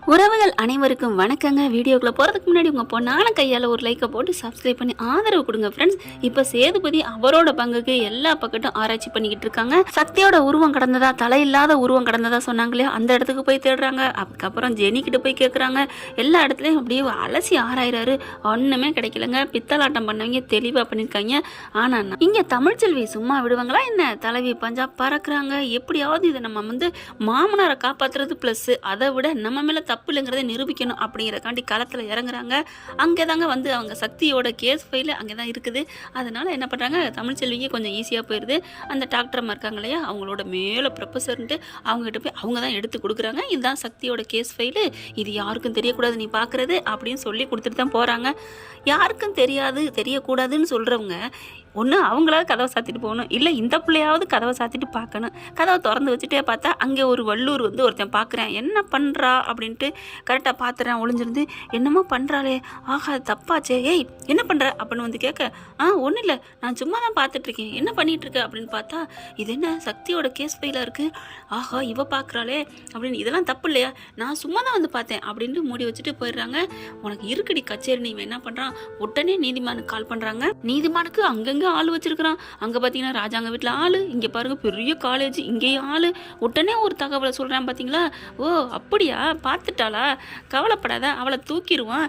உறவுகள் அனைவருக்கும் வணக்கங்க. வீடியோக்குள்ள போகிறதுக்கு முன்னாடி உங்கள் பொண்ணான கையால் ஒரு லைக்கை போட்டு சப்ஸ்கிரைப் பண்ணி ஆதரவு கொடுங்க ஃப்ரெண்ட்ஸ். இப்போ சேதுபதி அவரோட பங்குக்கு எல்லா பக்கட்டும் ஆராய்ச்சி பண்ணிக்கிட்டு இருக்காங்க. சக்தியோட உருவம் கடந்ததா, தலை இல்லாத உருவம் கடந்ததா சொன்னாங்களே, அந்த இடத்துக்கு போய் தேடுறாங்க. அதுக்கப்புறம் ஜெனிக்கிட்ட போய் கேட்குறாங்க. எல்லா இடத்துலையும் அப்படியே அலசி ஆராயிறாரு. ஒன்றுமே கிடைக்கலங்க. பித்தலாட்டம் பண்ணவங்க தெளிவாக பண்ணியிருக்காங்க. ஆனால் இங்கே தமிழ்ச்செல்வி சும்மா விடுவாங்களா என்ன? தலைவி பஞ்சாப் பறக்குறாங்க. எப்படியாவது இதை நம்ம மாமனாரை காப்பாற்றுறது ப்ளஸ் அதை விட நம்ம மேலே தப்பு இல்லைங்கிறத நிரூபிக்கணும் அப்படிங்கிறக்காண்டி களத்தில் இறங்குறாங்க. அங்கே தாங்க அவங்க சக்தியோட கேஸ் ஃபைல் அங்கே தான் இருக்குது. அதனால் என்ன பண்ணுறாங்க, தமிழ்ச்செல்விக்கு கொஞ்சம் ஈஸியாக போயிடுது. அந்த டாக்டர்மா இருக்காங்க இல்லையா, அவங்களோட மேலே ப்ரொஃபஸர்ன்ட்டு அவங்ககிட்ட போய் அவங்க தான் எடுத்து கொடுக்குறாங்க. இதுதான் சக்தியோட கேஸ் ஃபைலு, இது யாருக்கும் தெரியக்கூடாது நீ பார்க்குறது அப்படின்னு சொல்லி கொடுத்துட்டு தான் போகிறாங்க. யாருக்கும் தெரியாது தெரியக்கூடாதுன்னு சொல்கிறவங்க ஒன்று அவங்களாவது கதவை சாத்திட்டு போகணும், இல்லை இந்த பிள்ளையாவது கதவை சாத்திட்டு பார்க்கணும். கதவை திறந்து வச்சுட்டே பார்த்தா அங்கே ஒரு வள்ளூர் ஒருத்தன் பார்க்குறேன், என்ன பண்ணுறா அப்படின்ட்டு கரெக்டாக பார்த்துறேன். ஒளிஞ்சிருந்து என்னமோ பண்ணுறாளே, ஆஹா தப்பாச்சே, ஏய் என்ன பண்ணுற அப்படின்னு கேட்க, ஒன்றும் இல்லை நான் சும்மா தான் பார்த்துட்ருக்கேன், என்ன பண்ணிகிட்ருக்க அப்படின்னு பார்த்தா இது என்ன சக்தியோட கேஸ் ஃபைலாக இருக்குது. ஆஹா இவ பார்க்குறாளே அப்படின்னு, இதெல்லாம் தப்பு இல்லையா, நான் சும்மா தான் பார்த்தேன் அப்படின்ட்டு மூடி வச்சுட்டு போயிடுறாங்க. உனக்கு இருக்குடி கச்சேரி, நீ என்ன பண்ணுறான், உடனே நீதிமானுக்கு கால் பண்ணுறாங்க. நீதிமானுக்கு அங்கங்கே ஆள் வச்சிருக்கிறான். அங்கே பார்த்தீங்கன்னா ராஜாங்க வீட்டில் ஆள், இங்கே பாருங்க பெரிய காலேஜ், இங்கேயும் ஆள். உடனே ஒரு தகவலை சொல்கிறான் பார்த்தீங்களா, ஓ அப்படியா பார்த்துட்டாளா, கவலைப்படாத அவளை தூக்கிடுவான்,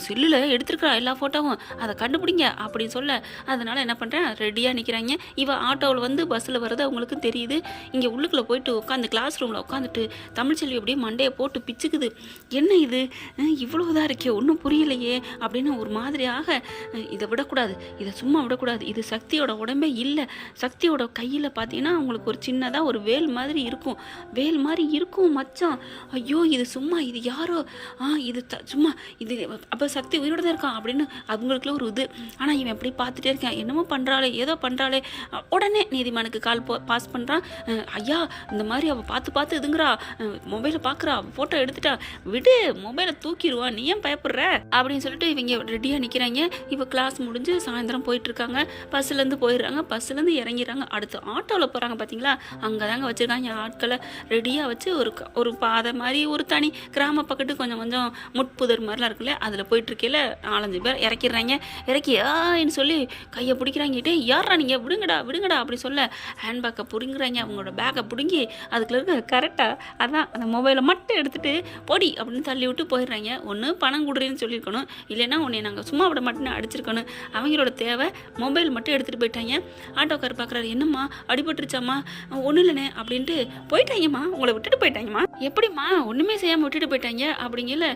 செல்லில் எடுத்துருக்கிறா எல்லா ஃபோட்டோவும், அதை கண்டுபிடிங்க அப்படின்னு சொல்ல, அதனால் என்ன பண்ணுறேன் ரெடியாக நிற்கிறாங்க. இவன் ஆட்டோவில் பஸ்ஸில் வர்றது அவங்களுக்கு தெரியுது. இங்கே உள்ளுக்குள்ளே போயிட்டு உட்காந்து கிளாஸ் ரூமில் உட்காந்துட்டு தமிழ்ச்செல்வி அப்படியே மண்டையை போட்டு பிச்சுக்குது. என்ன இது இவ்வளோதான் இருக்கே, ஒன்றும் புரியலையே அப்படின்னு ஒரு மாதிரியாக, இதை விடக்கூடாது, இதை சும்மா விடக்கூடாது, இது சக்தியோட உடம்பே இல்லை. சக்தியோட கையில் பார்த்தீங்கன்னா அவங்களுக்கு ஒரு சின்னதாக ஒரு வேல் மாதிரி இருக்கும் மச்சான். ஐயோ இது சும்மா, இது யாரோ, இது சும்மா, இது அப்போ சக்தி உயிரோட தான் இருக்கான் அப்படின்னு அவங்களுக்குள்ள ஒரு இது. ஆனால் இவன் எப்படி பார்த்துட்டே இருக்கான், என்னமோ பண்ணுறாளே ஏதோ பண்ணுறாளே. உடனே நீதிமானுக்கு கால் பாஸ் பண்ணுறான். ஐயா இந்த மாதிரி அவள் பார்த்து இதுங்கிறா, மொபைலை பார்க்குறா, ஃபோட்டோ எடுத்துட்டா, விடு மொபைலை தூக்கிடுவா, நீ ஏன் பயப்படுற அப்படின்னு சொல்லிட்டு இவங்க ரெடியாக நிற்கிறாங்க. இப்போ கிளாஸ் முடிஞ்சு சாயந்தரம் போயிட்டு இருக்காங்க. பஸ்லேருந்து போயிடுறாங்க, பஸ்லேருந்து இறங்கிறாங்க. அடுத்து ஆட்டோவில் போகிறாங்க பார்த்தீங்களா, அங்கே தாங்க வச்சுருக்காங்க ஆட்களை ரெடியாக வச்சு ஒரு பாதை மாதிரி, ஒரு தனி கிராம பக்கத்து கொஞ்சம் முட்புதர் மாதிரிலாம் இருக்குல்ல, அதில் போயிட்டுருக்கையில் 4-5 பேர் இறக்கிடுறாங்க. இறக்கி ஆன்னு சொல்லி கையை பிடிக்கிறாங்கிட்டே, யாரா நீங்கள் விடுங்கடா அப்படி சொல்ல ஹேண்ட்பேக்கை பிடுங்குறாங்க. அவங்களோட பேக்கை பிடுங்கி அதுக்குள்ள இருக்க கரெக்டாக அதான் அந்த மொபைலை மட்டும் எடுத்துகிட்டு பொடி அப்படின்னு தள்ளி விட்டு போயிடுறாங்க. ஒன்று பணம் கொடுறேன்னு சொல்லியிருக்கணும், இல்லைன்னா உன்னை நாங்கள் சும்மா விட மாட்டேன்னு அடிச்சிருக்கணும். அவங்களோட தேவை மொபைல் மட்டும் எடுத்துகிட்டு போயிட்டாங்க. ஆட்டோக்கார் பார்க்குறாரு, என்னம்மா அடிபட்டுருச்சாம்மா, ஒன்றும் இல்லைண்ணே அப்படின்ட்டு போயிட்டாங்கம்மா, உங்களை விட்டுட்டு போயிட்டாங்கம்மா. எப்படிம்மா ஒன்றுமே செய்யாமல் விட்டுட்டு போயிட்டாங்க அப்படிங்கல,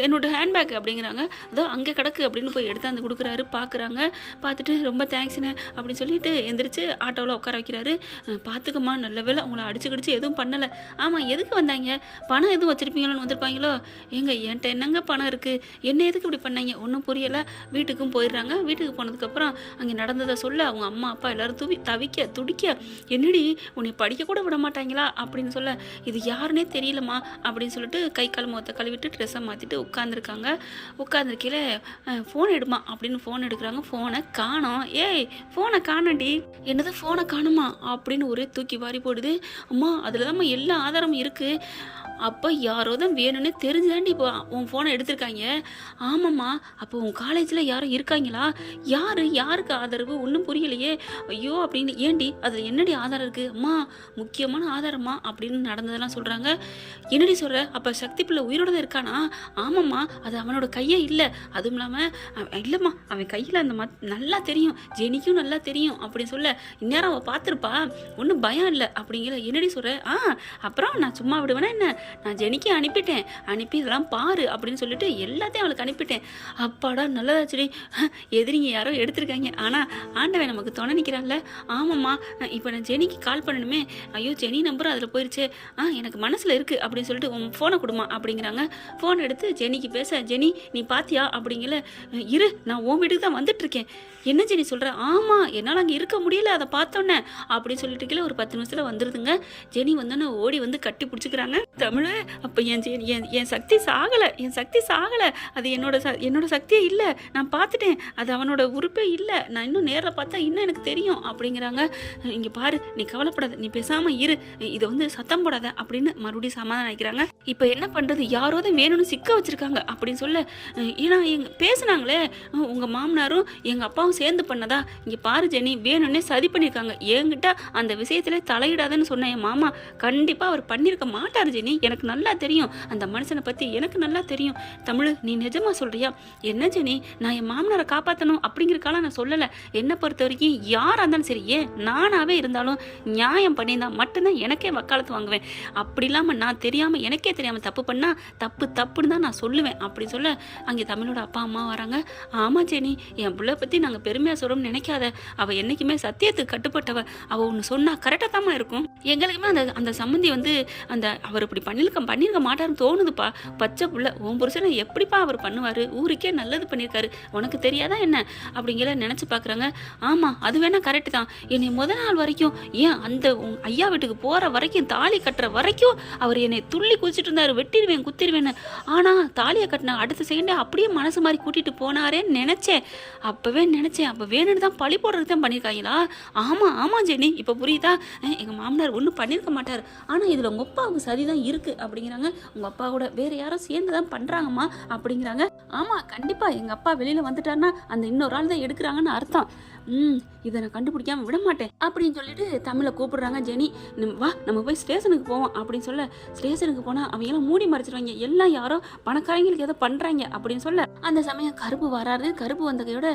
என்னோட ஹேண்ட்பேக் அப்படிங்கிறாங்க. அதோ அங்கே கிடக்கு அப்படின்னு போய் எடுத்தாந்து கொடுக்குறாரு. பார்க்குறாங்க, பார்த்துட்டு ரொம்ப தேங்க்ஸ்ண்ணே அப்படின்னு சொல்லிட்டு எந்திரிச்சு ஆட்டோவில் உட்கார வைக்கிறாரு. பார்த்துக்கம்மா, நல்ல வேலை உங்களை அடிச்சு எதுவும் பண்ணலை. ஆமாம் எதுக்கு வந்தாங்க, பணம் எதுவும் வச்சுருப்பீங்களோன்னு வந்திருப்பாங்களோ. என்கிட்ட என்னங்க பணம் இருக்குது, என்ன எதுக்கு இப்படி பண்ணாங்க ஒன்றும் புரியலை. வீட்டுக்கும் போயிடுறாங்க. வீட்டுக்கு போனதுக்கப்புறம் அங்கே நடந்ததை சொல்ல அவங்க அம்மா அப்பா எல்லோரும் துடிக்க, என்னடி உன்னை படிக்க கூட விட மாட்டாங்களா அப்படின்னு சொல்ல, இது யாருன்னே தெரியலம்மா அப்படின்னு சொல்லிட்டு கை கால் முகத்தை கழுவிட்டு ட்ரெஸ்ஸை மாற்றிட்டு உட்காந்துருக்கையில் ஃபோன் எடுமா அப்படின்னு ஃபோன் எடுக்கிறாங்க. ஃபோனை காணோம். ஏய் ஃபோனை காணடி. என்னது ஃபோனை காணுமா அப்படின்னு ஒரே தூக்கி வாரி போடுது. அம்மா அதில் தான் எல்லா ஆதாரமும் இருக்குது. அப்போ யாரோ தான் வேணும்னு தெரிஞ்சுதாண்டி இப்போ உன் ஃபோனை எடுத்திருக்காங்க. ஆமாம்மா, அப்போ உன் காலேஜில் யாரும் இருக்காங்களா, யாருக்கு ஆதரவு ஒன்றும் புரியலையே. ஐயோ அப்படின்னு, ஏண்டி அதில் என்னடி ஆதாரம் இருக்குது, அம்மா முக்கியமான ஆதாரம்மா அப்படின்னு நடந்ததெல்லாம் சொல்கிறாங்க. என்னடி சொல்கிற, அப்போ சக்தி பிள்ளை உயிரோட தான் இருக்கானா? ஆமாம்மா, அது அவனோட கையே இல்லை, அதுவும் இல்லாமல் இல்லைம்மா அவன் கையில் அந்த நல்லா தெரியும், ஜெனிக்கும் நல்லா தெரியும் அப்படின்னு சொல்ல, இந்நேரம் அவள் பார்த்துருப்பா, ஒன்றும் பயம் இல்லை அப்படிங்கிற. என்னடி சொல்கிற, அப்புறம் நான் சும்மா விடுவேனா என்ன, நான் ஜெனிக்கு அனுப்பி இதெல்லாம் பாரு அப்படின்னு சொல்லிட்டு எல்லாத்தையும் அவளுக்கு அனுப்பிட்டேன். அப்பாடா நல்லதாச்சுடி, எதிரிங்க யாரோ எடுத்திருக்காங்க, ஆனால் ஆண்டவன் நமக்கு துணை நிற்கிறான்ல. ஆமாம்மா இப்போ நான் ஜெனிக்கு கால் பண்ணணுமே, ஐயோ ஜெனி நம்பர் அதில் போயிடுச்சு, எனக்கு மனசில் இருக்குது அப்படின்னு சொல்லிட்டு உன் ஃபோனை கொடுமா அப்படிங்கிறாங்க. ஃபோன் எடுத்து ஜெனிக்கு பேச, ஜெனி நீ பாத்தியா அப்படிங்கல, இரு நான் உன் வீட்டுக்கு தான் வந்துட்டுருக்கேன். என்ன ஜெனி சொல்கிற, ஆமாம் என்னால் அங்கே இருக்க முடியல அதை பார்த்தோன்னே அப்படின்னு சொல்லிட்டு ஒரு 10 நிமிஷத்தில் வந்துடுதுங்க. ஜெனி வந்தோன்னே ஓடி கட்டி பிடிச்சிக்கிறாங்க. தமிழ் தமிழ் அப்போ என் சக்தி சாகலை, என் சக்தி சாகலை. அது என்னோட சக்தியே இல்லை. நான் பார்த்துட்டேன், அது அவனோட உறுப்பே இல்லை. நான் இன்னும் நேரில் பார்த்தா இன்னும் எனக்கு தெரியும் அப்படிங்கிறாங்க. இங்கே பாரு, நீ கவலைப்படாத, நீ பேசாமல் இரு, இதை வந்து சத்தம் போடாத அப்படின்னு மறுபடியும் சமாதானம் ஆகிக்கிறாங்க. இப்போ என்ன பண்ணுறது, யாரோதான் வேணும்னு சிக்க வச்சுருக்காங்க அப்படின்னு சொல்ல, ஏன்னா பேசுனாங்களே உங்கள் மாமனாரும் எங்கள் அப்பாவும் சேர்ந்து பண்ணதா, இங்கே பாரு ஜெனி, வேணும்னே சதி பண்ணியிருக்காங்க. என்கிட்ட அந்த விஷயத்தில் தலையிடாதன்னு சொன்ன என் மாமா கண்டிப்பாக அவர் பண்ணியிருக்க மாட்டார் ஜெனி. எனக்கு நல்லா தெரியும், அந்த மனுஷனை பற்றி எனக்கு நல்லா தெரியும். தமிழ், நீ நிஜமாக சொல்கிறியா? என்ன ஜெனி, நான் என் மாமனாரை காப்பாற்றணும் அப்படிங்கிறக்கால நான் சொல்லலை. என்னை பொறுத்த வரைக்கும் யாராக இருந்தாலும் சரி, ஏன் நானாகவே இருந்தாலும் நியாயம் பண்ணியிருந்தால் மட்டும்தான் எனக்கே வக்காலத்து வாங்குவேன். அப்படி இல்லாமல் நான் தெரியாமல், எனக்கே தெரியாமல் தப்பு பண்ணால் தப்புன்னு தான் நான் சொல்லுவேன் அப்படி சொல்ல, அங்கே தமிழோட அப்பா அம்மா வராங்க. ஆமாம் ஜெனி, என் பிள்ளை பற்றி நாங்கள் பெருமையாக சொல்கிறோம்னு நினைக்காத. அவள் என்றைக்குமே சத்தியத்துக்கு கட்டுப்பட்டவ. அவள் ஒன்று சொன்னால் கரெக்டாக தாம்மா இருக்கும். எங்களுக்குமே அந்த சம்மந்தி வந்து அவர் இப்படி பண்ணியிருக்க மாட்டாருன்னு தோணுதுப்பா. பச்சை புள்ள, உன் புருஷனை எப்படிப்பா அவர் பண்ணுவார்? ஊருக்கே நல்லது பண்ணியிருக்காரு, உனக்கு தெரியாதா என்ன அப்படிங்கிற நினச்சி பார்க்குறாங்க. ஆமாம், அது வேணால் கரெக்டு தான். என்னை நாள் வரைக்கும், ஏன் அந்த ஐயா வீட்டுக்கு போகிற வரைக்கும், தாலி கட்டுற வரைக்கும் அவர் என்னை துள்ளி குதிச்சுட்டு இருந்தார், வெட்டிடுவேன் குத்திடுவேன்னு. ஆனால் தாலியை கட்டின அடுத்த செகண்டே அப்படியே மனசு மாதிரி கூட்டிகிட்டு போனாரேன்னு நினச்சேன். அப்போவே நினச்சேன், அப்போ வேணும்னு தான் பழி போடுறதுக்கு தான் பண்ணியிருக்காங்களா? ஆமாம் ஜெனி, இப்போ புரியுதா? எங்கள் மாமனார் ஒன்றும் பண்ணியிருக்க மாட்டார். ஆனால் இதில் உங்கள் அப்பாவுக்கு சதி தான் இருக்குது அப்படிங்கிறாங்க. உங்கள் அப்பா கூட வேறு யாரும் சேர்ந்து தான் பண்ணுறாங்கம்மா அப்படிங்கிறாங்க. ஆமாம், கண்டிப்பாக எங்கள் அப்பா வெளியில் வந்துட்டாருன்னா அந்த இன்னொரு ஆள் தான் எடுக்கிறாங்கன்னு அர்த்தம். இதை நான் கண்டுபிடிக்காம விட மாட்டேன் அப்படின்னு சொல்லிட்டு தமிழை கூப்பிடுறாங்க. ஜெனி, வா நம்ம போய் ஸ்டேஷனுக்கு போவோம் அப்படின்னு சொல்ல, ஸ்டேஷனுக்கு போனால் அவங்க எல்லாம் மூடி மறைச்சிருவாங்க, எல்லாம் யாரோ பணக்காரங்களுக்கு ஏதோ பண்ணுறாங்க அப்படின்னு சொல்ல, அந்த சமயம் கருப்பு வராரு. கருப்பு வந்த கையோட,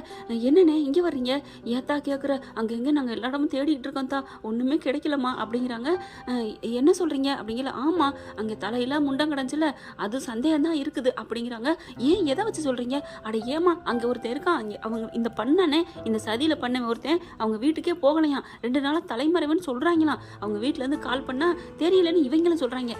என்னண்ணே இங்கே வர்றீங்க? ஏத்தா கேட்குற, அங்கங்கே நாங்கள் எல்லா இடமும் தேடிக்கிட்டு இருக்கோம் தான், ஒன்றுமே கிடைக்கலம்மா அப்படிங்கிறாங்க. என்ன சொல்கிறீங்க அப்படிங்கிற, ஆமாம் அங்கே தலையெல்லாம் முண்டம் கிடஞ்சில, அது சந்தேகம் தான் இருக்குது அப்படிங்கிறாங்க. ஏன் எதை வச்சு சொல்கிறீங்க? அட ஏமா, அங்கே ஒருத்தர் இருக்கான், அங்கே அவங்க இந்த பண்ணனே, இந்த சதியில் பண்ண ஒருத்தன் அவங்க வீட்டுக்கே போகலையாம், 2 நாளாக தலைமறைவுன்னு சொல்கிறாங்களாம். அவங்க வீட்டிலேருந்து கால் பண்ணால் தெரியலன்னு இவங்களும் சொல்கிறாங்க.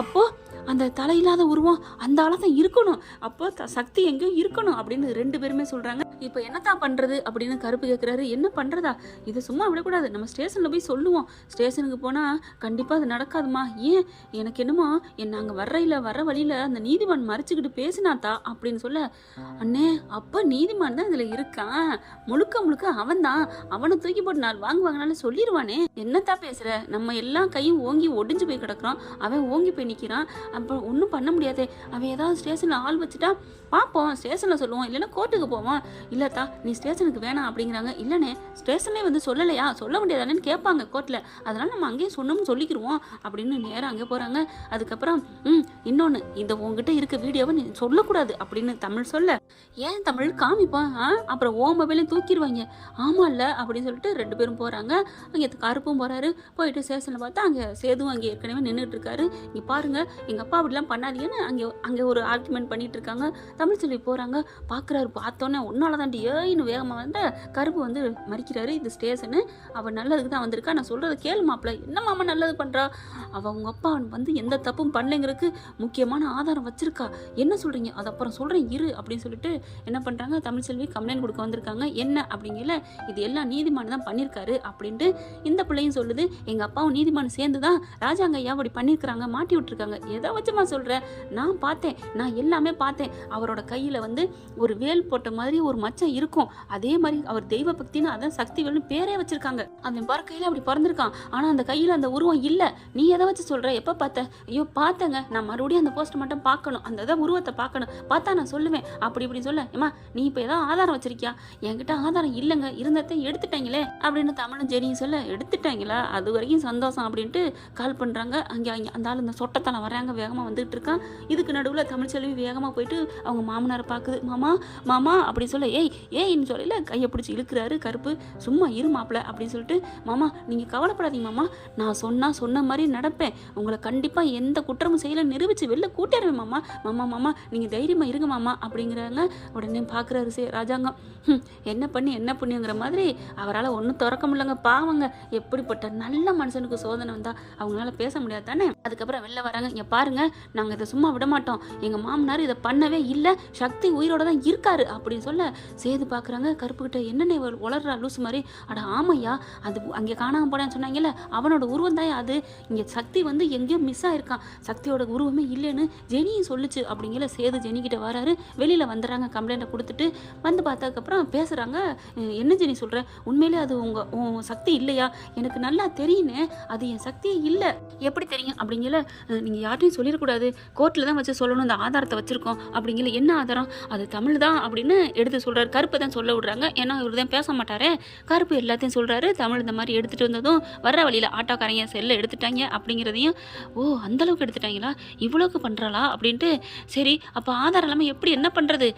அப்போது அந்த தலையில்லாத உருவம் அந்த ஆளை தான் இருக்கணும், அப்போ சக்தி எங்கேயோ இருக்கணும் அப்படின்னு 2 பேருமே சொல்கிறாங்க. இப்போ என்னத்தான் பண்ணுறது அப்படின்னு கருப்பு கேட்குறாரு. என்ன பண்ணுறதா, இதை சும்மா விடக்கூடாது, நம்ம ஸ்டேஷனில் போய் சொல்லுவோம். ஸ்டேஷனுக்கு போனால் கண்டிப்பாக அது நடக்காதுமா. ஏன், எனக்கு என்னமோ நாங்கள் வர வழியில் அந்த நீதிமான் மறைச்சிக்கிட்டு பேசினாத்தா அப்படின்னு சொல்ல, அண்ணே அப்போ நீதிமான் தான் இதில் இருக்கான், முழுக்க அவன் தான், அவனை தூக்கி போட்டு 4 வாங்குவாங்கனால சொல்லிடுவானே. என்னத்தான் பேசுகிற, நம்ம எல்லாம் கையும் ஓங்கி ஒடிஞ்சு போய் கிடக்குறோம், அவன் ஓங்கி போய் நிற்கிறான், அப்போ ஒன்றும் பண்ண முடியாது. அவன் ஏதாவது ஸ்டேஷனில் ஆள் வச்சுட்டா பார்ப்போம், ஸ்டேஷனில் சொல்லுவோம், இல்லைன்னா கோர்ட்டுக்கு போவோம். இல்லைத்தா நீ ஸ்டேஷனுக்கு வேணாம் அப்படிங்கிறாங்க. இல்லைண்ணே ஸ்டேஷன்லேயே வந்து சொல்லலையா, சொல்ல முடியாதானேன்னு கேட்பாங்க கோர்ட்டில், அதனால் நம்ம அங்கேயே சொன்னோம்னு சொல்லிக்கிடுவோம் அப்படின்னு நேராக அங்கே போகிறாங்க. அதுக்கப்புறம் இன்னொன்று, இந்த உங்ககிட்ட இருக்க வீடியோவை நீ சொல்லக்கூடாது அப்படின்னு தமிழ் சொல்ல, ஏன் தமிழ் காமிப்போம், அப்புறம் ஓ மொபைலையும் தூக்கிடுவாங்க. ஆமாம் இல்லை அப்படின்னு சொல்லிட்டு 2 பேரும் போகிறாங்க. அங்கே கருப்பும் போகிறாரு. போயிட்டு ஸ்டேஷனில் பார்த்தா அங்கே சேதுவும் அங்கே ஏற்கனவே நின்றுட்டு இருக்காரு. இங்கே பாருங்கள் எங்கள் அப்பா அப்படிலாம் பண்ணாதீங்கன்னு அங்கே ஒரு ஆர்குமெண்ட் பண்ணிட்டு இருக்காங்க. தமிழ் செல்வி போகிறாங்க. பார்க்குறாரு. பார்த்தோன்னே ஒன்னால தாண்டி ஏன்னு வேகமாக வந்து கருப்பு வந்து மறிக்கிறாரு. இது ஸ்டேஷனு, அவள் நல்லதுக்கு தான் வந்திருக்கா, நான் சொல்கிறத கேளு மாப்பிள்ள. என்ன மாமா நல்லது பண்ணுறா, அவள் உங்கள் அப்பா வந்து எந்த தப்பும் பண்ணலைங்கிறதுக்கு முக்கியமான ஆதாரம் வச்சிருக்கா. என்ன சொல்கிறீங்க, அது அப்புறம் சொல்கிறேன் இரு அப்படின்னு சொல்லிட்டு என்ன பண்ணுறாங்க, தமிழ் செல்வி கம்ப்ளைண்ட் கொடுக்க வந்திருக்காங்க. என்ன அப்படிங்கல, இது எல்லாம் நீதிமான் தான் பண்ணியிருக்காரு அப்படின்ட்டு இந்த பிள்ளையும் சொல்லுது. எங்கள் அப்பாவும் நீதிமான் சேர்ந்து தான் ராஜாங்க ஐயா அப்படி பண்ணியிருக்கிறாங்க, மாட்டி விட்டுருக்காங்க. எதை வச்சுமா சொல்கிறேன், நான் பார்த்தேன், நான் எல்லாமே பார்த்தேன். அவரோட கையில் வந்து ஒரு வேல் போட்ட மாதிரி ஒரு மச்சம் இருக்கும், அதே மாதிரி அவர் தெய்வ பக்தின்னு அதான் சக்தி வேல்னு பேரே வச்சிருக்காங்க. அவன் பிற கையில் அப்படி பிறந்திருக்கான், ஆனால் அந்த கையில் அந்த உருவம் இல்லை. நீ எதை வச்சு சொல்கிற, எப்போ பார்த்த? ஐயோ பார்த்தேங்க, நான் மறுபடியும் அந்த போஸ்ட் மட்டும் பார்க்கணும், அந்த உருவத்தை பார்க்கணும், பார்த்தா நான் சொல்லுவேன் அப்படி இப்படி சொல்ல. ஏமா நீ இப்போ ஏதாவது ஆதாரம் வச்சிருக்கியா? என்கிட்ட ஆதாரம் இல்லைங்க, இருந்ததை எடுத்துட்டாங்களே அப்படின்னு தமிழும் ஜெனியும் சொல்ல, எடுத்துட்டாங்களா அது வரைக்கும் சந்தோஷம் அப்படின்ட்டு கால் பண்ணுறாங்க. அங்கே அந்த ஆள் இந்த சொட்டத்தால் வராங்க, வேகமாக வந்துட்டு இருக்கான். இதுக்கு நடுவில் தமிழ் செல்வி வேகமாக போயிட்டு அவங்க மாமனாரை பார்க்குது. மாமா அப்படின்னு சொல்ல, ஏன்னு சொல்லல கையை பிடிச்சி இழுக்கிறாரு கருப்பு. சும்மா இரு மாப்பிள்ள அப்படின்னு சொல்லிட்டு, மாமா நீங்கள் கவலைப்படாதீங்க மாமா, நான் சொன்ன மாதிரி நடப்பேன், உங்களை கண்டிப்பாக எந்த குற்றமும் செய்யலை நிரூபித்து வெளில கூட்டிடுவேன் மாமா நீங்கள் தைரியமாக இருங்க மாமா அப்படிங்கிறாங்க. உடனே பார்க்குறாரு ராஜாங்கம். என்ன பண்ணிங்கிற மாதிரி அவரால் ஒன்றும் திறக்க முடியலங்க, பாவங்க. எப்படிப்பட்ட நல்ல மனுஷனுக்கு சோதனை வந்தால் அவங்களால பேச முடியாது தானே. அதுக்கப்புறம் வெளில வராங்க. இங்கே பாருங்க, நாங்கள் இதை சும்மா விட மாட்டோம், எங்கள் மாமனார் இதை பண்ணவே இல்லை, சக்தி உயிரோட தான் இருக்காரு அப்படின்னு சொல்ல, சேது பார்க்குறாங்க கருப்புக்கிட்ட என்னென்ன வளர்றா லூசு மாதிரி. அட ஆமையா, அது அங்கே காணாமல் போனேன்னு சொன்னாங்கல்ல, அவனோட உருவம் தான் அது. இங்கே சக்தி வந்து எங்கேயோ மிஸ் ஆயிருக்கான், சக்தியோட உருவமே இல்லைன்னு ஜெனியும் சொல்லுச்சு அப்படிங்கிற சேது ஜெனிக்கிட்ட வராரு. வெளியில் வந்துடுறாங்க கம்ப்ளைண்ட்டை கொடுத்துட்டு. வந்து பார்த்ததுக்கப்புறம் பேசுகிறாங்க. என்ன ஜெனி சொல்கிற, உண்மையிலே அது உன் சக்தி இல்லையா? எனக்கு நல்லா தெரியுன்னு, அது என் சக்தியே இல்லை. எப்படி தெரியும் அப்படிங்கிற, நீங்கள் யார்ட்டையும் சொல்லிடக்கூடாது, கோர்ட்டில் தான் வச்சு சொல்லணும், இந்த ஆதாரத்தை வச்சுருக்கோம் அப்படிங்கிற. என்ன ஆதாரம்? அது தமிழ் தான் அப்படின்னு எடுத்து சொல்கிறார். கருப்பை தான் சொல்ல விடுறாங்க, ஏன்னா இவர் தான் பேச மாட்டாரே. கருப்பு எல்லாத்தையும் சொல்கிறாரு. தமிழ் இந்த மாதிரி எடுத்துகிட்டு வந்ததும் வர்ற வழியில் ஆட்டோக்காரங்க செல்லை எடுத்துட்டாங்க அப்படிங்கிறதையும், ஓ அந்தளவுக்கு எடுத்துட்டாங்களா, இவ்வளோக்கு பண்ணுறாளா அப்படின்ட்டு. சரி அப்போ ஆதாரம் இல்லாமல் எப்படி என்ன பண்ணுறது?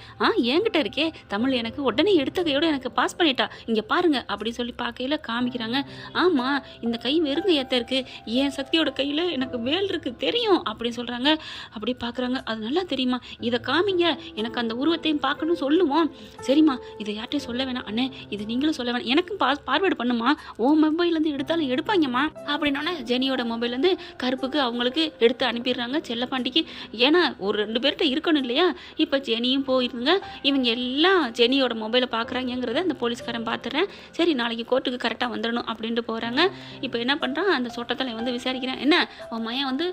என்கிட்ட இருக்கே தமிழ், எனக்கு உடனே எடுத்த கையோடு எனக்கு பாஸ் பண்ணிட்டா, இங்கே பாருங்க அப்படின்னு சொல்லி பார்க்கையில் காமிக்கிறாங்க. ஆமாம், இந்த கை வெறுங்க ஏற்ற இருக்குது, என் சக்தியோட கையில் எனக்கு வேல் இருக்குது தெரியும் அப்படின்னு சொல்கிறாங்க. அப்படி பார்க்குறாங்க. அது நல்லா தெரியுமா, இதை காமிங்க, எனக்கு அந்த உருவத்தையும் பார்க்கணும் சொல்லுவோம். சரிம்மா, இதை யார்ட்டையும் சொல்ல வேணாம் அண்ணே, இது நீங்களும் சொல்ல வேணாம், எனக்கும் பார்வேர்டு பண்ணுமா, ஓ மொபைல்லேருந்து எடுத்தாலும் எடுப்பாங்கம்மா அப்படின்னோடனே ஜெனியோட மொபைல்லேருந்து கருப்புக்கு அவங்களுக்கு எடுத்து அனுப்பிடுறாங்க, செல்லப்பாண்டிக்கு. ஏன்னா ஒரு 2 பேர்கிட்ட இருக்கணும் இல்லையா. இப்போ ஜெனியும் போயிருங்க, இவங்க எல்லாம் ஜெனியோட மொபைலை பார்க்குறாங்கிறத அந்த போலீஸ்காரன் பார்த்துறேன். சரி நாளைக்கு கோர்ட்டுக்கு கரெக்டாக வந்துடணும் அப்படின்ட்டு போகிறாங்க. இப்போ என்ன பண்ணுறான், அந்த சொட்டத்தில் வந்து விசாரிக்கிறேன். என்ன உன் மையன் வந்து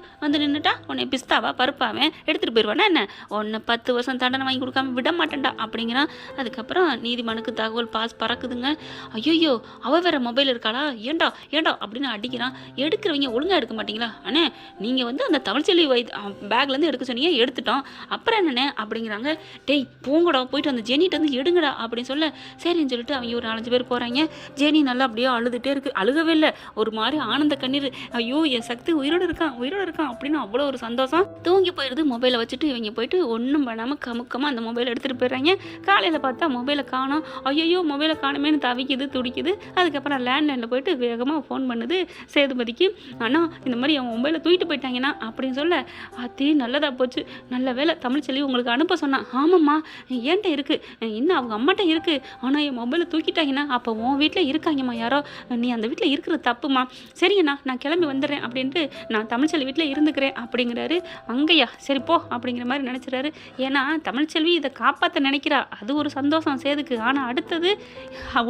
நின்றுட்டா, உன்னை பிஸ்தாவா பருப்பாவேன் எடுத்துகிட்டு போயிடுவானா என்ன, உன்னை 10 வருஷம் தண்டனை வாங்கி கொடுக்காம விட மாட்டேன்டா அப்படிங்கிறான். அதுக்கப்புறம் நீதிமனுக்கு தகவல் பாஸ் பறக்குதுங்க. ஐயோ அவ வேற மொபைல் இருக்காளா, ஏண்டா அப்படின்னு அடிக்கிறான். எடுக்கிறவங்க ஒழுங்காக எடுக்க மாட்டீங்களா அண்ணே, நீங்கள் வந்து அந்த தமிழ்ச்செல்வி பேக்லேருந்து எடுக்க சொன்னீங்க, எடுத்துட்டோம், அப்புறம் என்னண்ணே அப்படிங்கிறாங்க. டேய் போங்கடா, போயிட்டு அந்த ஜெனிட்ட வந்து எடுங்கடா அப்படின்னு சொல்ல, சரின்னு சொல்லிட்டு அவங்க ஒரு 4-5 பேர் போகிறாங்க. ஜெனி நல்லா அப்படியே அழுதுகிட்டே இருக்குது. அழுகவே இல்லை, ஒரு மாதிரி ஆனந்த கண்ணீர். ஐயோ என் சக்தி உயிரோடு இருக்கான் அப்படின்னு அவ்வளோ ஒரு சந்தோஷம். தூங்கி போயிடுது. மொபைலை வச்சுட்டு இவங்க போயிட்டு ஒன்றும் பண்ணாமல் கமுக்கமாக அந்த மொபைலை எடுத்துகிட்டு போயிடுறாங்க. காலையில் பார்த்தா மொபைலை காணோம். ஐயோ மொபைலை காணுமேனு தவிக்குது, துடிக்குது. அதுக்கப்புறம் லேண்ட்லைனில் போயிட்டு வேகமாக ஃபோன் பண்ணுது சேதுபதிக்கு. ஆனால் இந்த மாதிரி அவங்க மொபைலை தூக்கிட்டு போயிட்டாங்கன்னா அப்படின்னு சொல்ல, அத்தி நல்லதாக போச்சு, நல்ல வேலை தமிழ்ச்செல்வி உங்களுக்கு அனுப்ப சொன்னான். ஆமாம்மா ஏன்ட்ட இருக்குது, இன்னும் அவங்க அம்மாட்ட இருக்குது, ஆனால் என் மொபைலை தூக்கிட்டாங்கன்னா அப்போ உன் வீட்டில் இருக்காங்கம்மா யாரோ, நீ அந்த வீட்டில் இருக்கிறது தப்புமா, சரிங்கண்ணா நான் கிளம்பி வந்துடுறேன் அப்படின்ட்டு நான் தமிழ்ச்செல்வி வீட்டில் இருந்துக்கிறேன் அப்படிங்கிறாரு. அங்கேயா, சரி போ அப்படிங்கிற மாதிரி நினச்சிறாரு. ஏன்னா தமிழ்ச்செல்வி இதை காப்பாற்ற நினைக்கிறா, அது ஒரு சந்தோஷம் சேதுக்கு. ஆனால் அடுத்தது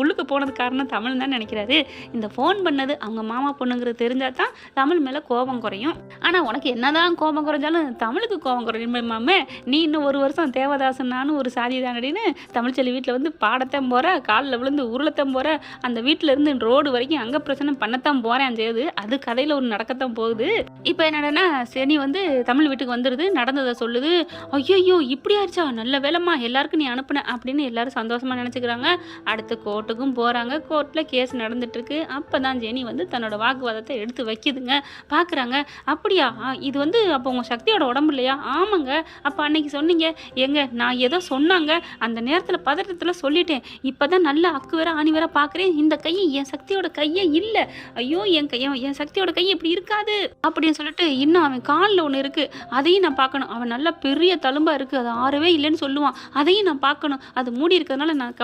உள்ளுக்கு போனது காரணம் தமிழ் தான் நினைக்கிறாரு. இந்த ஃபோன் பண்ணது அவங்க மாமா பொண்ணுங்கிறது தெரிஞ்சால் தான் தமிழ் மேலே கோபம் குறையும். ஆனால் உனக்கு என்னதான் கோபம் குறைஞ்சாலும் தமிழுக்கு கோபம் குறையுமாமே, நீ இன்னும் 1 வருஷம் தேவதாசன் நானும் ஒரு சாதி தானடின்னு தமிழ்ச்செல்வி வீட்டில் வந்து பாடத்தான் போகிற, காலில் விழுந்து உருளத்தான் போகிற, அந்த வீட்டில் இருந்து ரோடு வரைக்கும் அங்கே பிரச்சனை பண்ணத்தான் போகிறேன் சேது, அது கதையில் ஒரு நடக்கத்தான் போகுது. இப்போ என்னடனா சனி வந்து தமிழ் வீட்டுக்கு வந்துடுது, நடந்ததை சொல்லுது. ஐயோ இப்படி ஆயிடுச்சா, நல்ல வேலைம்மா எல்லாருக்கும் நீ அனுப்புன அப்படின்னு எல்லாரும் சந்தோஷமாக நினச்சிக்கிறாங்க. அடுத்து கோர்ட்டுக்கும் போகிறாங்க. கோர்ட்டில் கேஸ் நடந்துட்டுருக்கு. அப்போ தான் ஜெனி வந்து தன்னோட வாக்குவாதத்தை எடுத்து வைக்கிதுங்க. பார்க்குறாங்க. அப்படியா, இது வந்து அப்போ உங்கள் சக்தியோட உடம்பு இல்லையா? ஆமாங்க, அப்போ அன்னைக்கு சொன்னீங்க, எங்க நான் ஏதோ சொன்னாங்க, அந்த நேரத்தில் பதட்டத்தில் சொல்லிட்டேன், இப்போ தான் நல்ல அக்கு வேற ஆணி வேற பார்க்குறேன், இந்த கையை என் சக்தியோட கையே இல்லை, ஐயோ என் சக்தியோட கை இப்படி இருக்காது அப்படின்னு சொல்லிட்டு, இன்னும் அவன் காலில் ஒன்று இருக்குது அதையும் நான் பார்க்கணும், அவன் நல்லா பெரிய தழும்பாக இருக்குது, அது ஆறவே இல்லைன்னு சொல்லுவான், அதையும் நான் பார்க்கணும், அது மூடி இருக்கிறதுனால நான்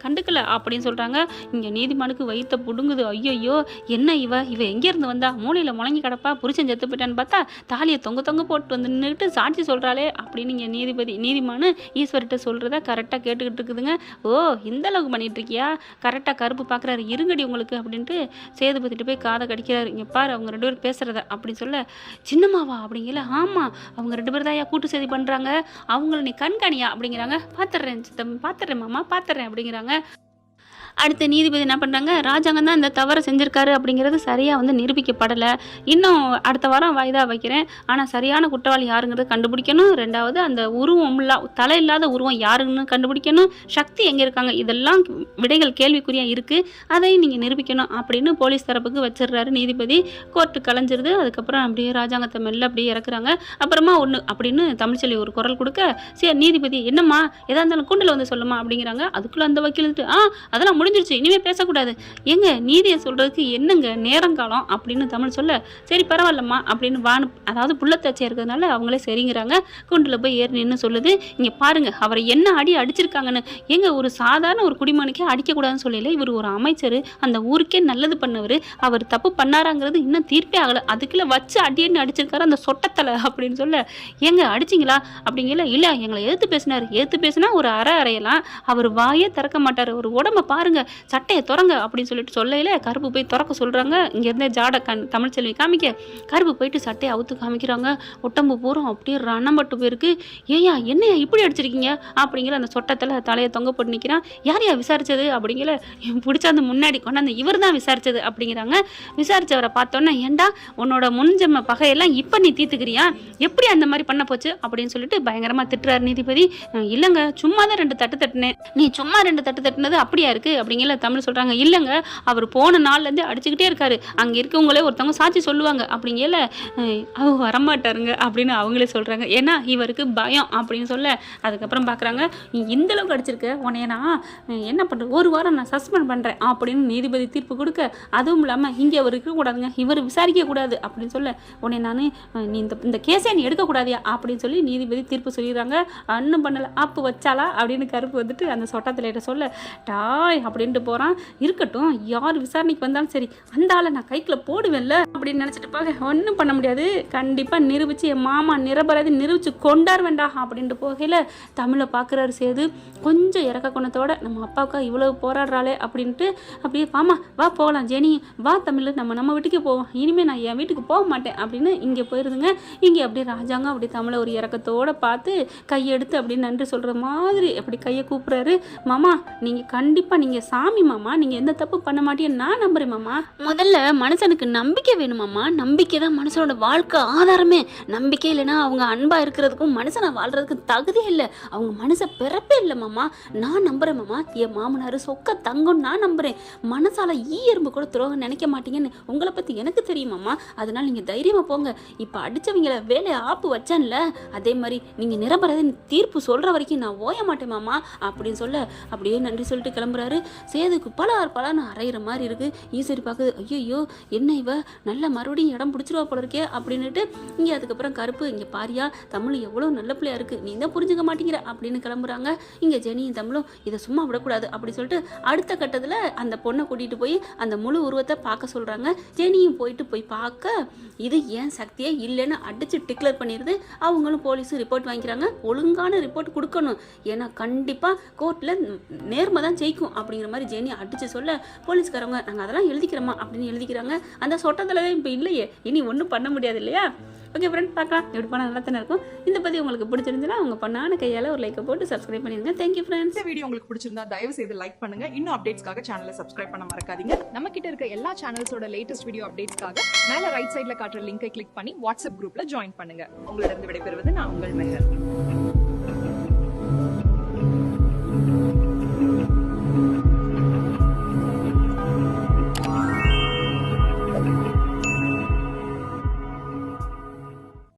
கண்டுக்கல அப்படின்னு சொல்கிறாங்க. இங்கே நீதிமனுக்கு வயிற்ற புடுங்குது. ஐயோ என்ன இவ எங்கேருந்து வந்தா, மூளையில் முழங்கி கிடப்பா, புருஷன் செத்து போயிட்டான்னு பார்த்தா தாலியை தொங்க போட்டு வந்து நின்றுட்டு சாட்சி சொல்கிறாளே அப்படின்னு இங்கே நீதிமனு ஈஸ்வர்கிட்ட சொல்கிறத கரெக்டாக கேட்டுக்கிட்டு இருக்குதுங்க. ஓ இந்த அளவுக்கு பண்ணிட்டு இருக்கியா, கரெக்டாக கருப்பு பார்க்குறாரு, இருங்கடி உங்களுக்கு அப்படின்ட்டு சேதுபதிட்டு போய் காதை கடிக்கிறாரு. இங்கே பாரு அவங்க 2 பேரும் பேசுகிறத அப்படின்னு சொல்ல, சின்னம்மாவா அப்படிங்கல, ஆமாம் அவங்க 2 பேர் தான் கூட்டு செய்தி பண்ணுறாங்க, அவங்கள நீ கண்காணியா அப்படிங்கிறாங்க. பார்த்துட்றேன் மாமா பார்த்துட்றேன் அப்படிங்கிறாங்க. அடுத்த நீதிபதி என்ன பண்ணுறாங்க, ராஜாங்கம் தான் இந்த தவறை செஞ்சுருக்காரு அப்படிங்கிறது சரியாக வந்து நிரூபிக்கப்படலை, இன்னும் அடுத்த வாரம் வாய்தா வைக்கிறேன், ஆனால் சரியான குற்றவாளி யாருங்கிறத கண்டுபிடிக்கணும், 2வது அந்த உருவம் தலை இல்லாத உருவம் யாருன்னு கண்டுபிடிக்கணும், சக்தி எங்கே இருக்காங்க, இதெல்லாம் விடைகள் கேள்விக்குறியாக இருக்குது, அதையும் நீங்கள் நிரூபிக்கணும் அப்படின்னு போலீஸ் தரப்புக்கு வச்சிடுறாரு நீதிபதி. கோர்ட்டு கலைஞ்சிருது. அதுக்கப்புறம் அப்படியே ராஜாங்கத்தை மெல்ல அப்படியே இறக்குறாங்க. அப்புறமா ஒன்று அப்படின்னு தமிழ்ச்செல்வி ஒரு குரல் கொடுக்க, சரி நீதிபதி என்னம்மா எதா இருந்தாலும் கூண்டில் வந்து சொல்லுமா அப்படிங்கிறாங்க. அதுக்குள்ளே அந்த வக்கீல் அதெல்லாம் முடிஞ்சிருச்சு, இனிமே பேசக்கூடாது. ஏங்க நீதியை சொல்றதுக்கு என்னங்க நேரங்காலம் அப்படின்னு தமிழ் சொல்ல, சரி பரவாயில்லம்மா அப்படின்னு அதாவது புள்ளத்தாச்சியா இருக்கிறதுனால அவங்களே சரிங்கிறாங்க. கூண்டுல போய் ஏறி நின்று சொல்லுது, இங்க பாருங்க அவரை என்ன அடி அடிச்சிருக்காங்கன்னு. ஏங்க ஒரு சாதாரண ஒரு குடிமகனுக்கே அடிக்கக்கூடாதுன்னு சொல்லல, இவர் ஒரு அமைச்சர், அந்த ஊருக்கே நல்லது பண்ணவர், அவர் தப்பு பண்ணாராங்கிறது இன்னும் தீர்ப்பே ஆகலை, அதுக்குள்ள வச்சு அடியன்னு அடிச்சிருக்காரு அந்த சொட்டத்தலை அப்படின்னு சொல்ல, ஏங்க அடிச்சிங்களா அப்படிங்கல, இல்லை எங்களை எதிர்த்து பேசினார், எதிர்த்து பேசினா ஒரு அறையலாம், அவர் வாயே திறக்க மாட்டார், ஒரு உடம்ப பாருங்க, சட்டையை திறங்க அப்படின்னு சொல்லிட்டு சொல்லையில கருப்பு போய் திறக்க சொல்றாங்க. இங்கேருந்தே ஜாட தமிழ்ச்செல்வி காமிக்க கருப்பு போயிட்டு சட்டையை அவுத்து காமிக்கிறாங்க. உடம்பு பூரா அப்படியே ரணம்பட்டு போயிருக்கு. ஏயா என்னையா இப்படி அடிச்சிருக்கீங்க அப்படிங்கிற அந்த சொட்டத்தில் தலையை தொங்க போட்டு நிற்கிறான். யாரையா விசாரிச்சது அப்படிங்கிற, பிடிச்சாந்து முன்னாடி கொண்டாந்து இவர் தான் விசாரிச்சது அப்படிங்கிறாங்க. விசாரிச்சவரை பார்த்தோன்னா, ஏண்டா உன்னோட முன்ஜென்ம பகையெல்லாம் இப்போ நீ தீர்த்துக்கிறியா, எப்படி அந்த மாதிரி பண்ண போச்சு அப்படின்னு சொல்லிட்டு பயங்கரமாக திட்டுறாரு நீதிபதி. இல்லைங்க சும்மா தான் 2 தட்டு தட்டுனேன், நீ சும்மா 2 தட்டு தட்டுனது அப்படியா இருக்கு அப்படிங்கிற தமிழ் சொல்றாங்க. இல்லைங்க அவர் போன நாள்லேருந்து அடிச்சுக்கிட்டே இருக்காரு, அங்கே இருக்கவங்களே ஒருத்தவங்க சாட்சி சொல்லுவாங்க அப்படிங்கல, அவர் வரமாட்டாருங்க அப்படின்னு அவங்களே சொல்றாங்க. ஏன்னா இவருக்கு பயம் அப்படின்னு சொல்ல, அதுக்கப்புறம் பார்க்குறாங்க, நீ இந்த அளவுக்கு அடிச்சிருக்க, உன்னைய நான் என்ன பண்ணுறேன், 1 வாரம் நான் சஸ்பெண்ட் பண்ணுறேன் அப்படின்னு நீதிபதி தீர்ப்பு கொடுக்க, அதுவும் இல்லாமல் இங்கே அவர் இருக்கக்கூடாதுங்க, இவர் விசாரிக்க கூடாது அப்படின்னு சொல்ல, உன்னை நான் நீ இந்த கேஸை நீ எடுக்கக்கூடாதியா அப்படின்னு சொல்லி நீதிபதி தீர்ப்பு சொல்லிடுறாங்க. ஒன்றும் பண்ணலை, ஆப்பு வச்சாலா அப்படின்னு கருப்பு வந்துட்டு அந்த சொட்டத்தில் சொல்ல, டாய் அப்படின்ட்டு போகிறான். இருக்கட்டும் யார் விசாரணைக்கு வந்தாலும் சரி, அந்த ஆளை நான் கைக்குள்ள போடுவேன்ல அப்படின்னு நினச்சிட்டு பாக்க, ஒன்றும் பண்ண முடியாது, கண்டிப்பாக நிரூபித்து என் மாமா நிரபராதி நிரூபித்து கொண்டார் வேண்டாம் அப்படின்ட்டு போகையில் தமிழை பார்க்குறாரு சேது. கொஞ்சம் இறக்க குணத்தோட, நம்ம அப்பாவுக்கா இவ்வளவு போராடுறாளே அப்படின்ட்டு அப்படியே, மாமா வா போகலாம், ஜெனி வா தமிழ், நம்ம வீட்டுக்கு போவோம், இனிமேல் நான் என் வீட்டுக்கு போக மாட்டேன் அப்படின்னு இங்கே போயிருதுங்க. இங்கே அப்படியே ராஜாங்க அப்படி தமிழை ஒரு இறக்கத்தோடு பார்த்து கையெடுத்து அப்படின்னு நன்றி சொல்கிற மாதிரி அப்படி கையை கூப்பிட்றாரு. மாமா நீங்கள் கண்டிப்பாக நீங்கள் சாமி மாமா, நீங்கள் எந்த தப்பு பண்ண மாட்டேன்னு நான் நம்புறேன் மாமா. முதல்ல மனுஷனுக்கு நம்பிக்கை வேணுமாம்மா, நம்பிக்கை தான் மனுஷனோட வாழ்க்கை ஆதாரமே. நம்பிக்கை இல்லைன்னா அவங்க அன்பாக இருக்கிறதுக்கும் மனுஷனை வாழ்கிறதுக்கும் தகுதியே இல்லை, அவங்க மனுஷ பிறப்பே இல்லை மாமா. நான் நம்புகிறேன் மாமா, என் மாமனார் சொக்க தங்கம் நான் நம்புகிறேன், மனசால எறும்பு கூட துரோகம் நினைக்க மாட்டீங்கன்னு உங்களை பற்றி எனக்கு தெரியுமாம்மா, அதனால நீங்கள் தைரியமாக போங்க. இப்போ அடித்தவங்களை வேலையை ஆப்பு வச்சேன்ல, அதே மாதிரி நீங்கள் நிரபராதி தீர்ப்பு சொல்கிற வரைக்கும் நான் ஓய மாட்டேன் மாமா அப்படின்னு சொல்ல, அப்படியே நன்றி சொல்லிட்டு கிளம்புறாரு. சேதுக்கு பலான்னு அரைகிற மாதிரி இருக்குது. ஈஸ்வரி பார்க்குது, ஐயோ என்ன இவ நல்லா மறுபடியும் இடம் பிடிச்சிருவா போல இருக்கே அப்படின்னுட்டு இங்கே அதுக்கப்புறம் கருப்பு, இங்கே பாரியா தமிழ் எவ்வளோ நல்ல பிள்ளையா இருக்குது, நீ தான் புரிஞ்சுக்க மாட்டேங்கிற அப்படின்னு கிளம்புறாங்க. இங்கே ஜெனியும் தமிழும் இதை சும்மா விடக்கூடாது அப்படி சொல்லிட்டு அடுத்த கட்டத்தில் அந்த பொண்ணை கூட்டிகிட்டு போய் அந்த முழு உருவத்தை பார்க்க சொல்கிறாங்க. ஜெனியும் போய் பார்க்க, இது ஏன் சக்தியே இல்லைன்னு அடித்து டிக்ளேர் பண்ணிடுது. அவங்களும் போலீஸும் ரிப்போர்ட் வாங்கிக்கிறாங்க. ஒழுங்கான ரிப்போர்ட் கொடுக்கணும், ஏன்னா கண்டிப்பாக கோர்ட்டில் நேர்மை தான் ஜெயிக்கும் அப்படிங்கிற மாதிரி ஜெனி அடித்து சொல்ல, போலீஸ்காரங்க நாங்கள் அதெல்லாம் எழுதிக்கிறோமா அப்படின்னு எழுதிக்கிறாங்க. அந்த சொட்டத்தில் இப்போ இல்லையே, இனி ஒன்றும் பண்ண முடியாது இல்லையா. ஓகே ஃப்ரெண்ட், பார்க்கலாம் எப்படி பண்ணால் நல்லா தானே இருக்கும். இந்த பற்றி உங்களுக்கு பிடிச்சிருந்துச்சுன்னா உங்கள் பண்ணான கையால் ஒரு லைக்கை போட்டு சப்ஸ்கிரைப் பண்ணிடுங்க. Thank you friends. இந்த வீடியோ உங்களுக்கு பிடிச்சிருந்தா தயவு செய்து லைக் பண்ணுங்க. இன்னும் அப்டேட்ஸ்க்காக சேனலை சப்ஸ்கிரைப் பண்ண மறக்காதீங்க. நம்ம கிட்ட இருக்க எல்லா சேனல்ஸோட லேட்டஸ்ட் வீடியோ அப்டேட்ஸ்க்காக மேல ரைட் சைடுல காட்டுற லிங்கை கிளிக் பண்ணி வாட்ஸ்அப் குரூப்ல ஜாயின் பண்ணுங்க. உங்களிடம் விடைபெறுவது நான் உங்கள் மெஹர்.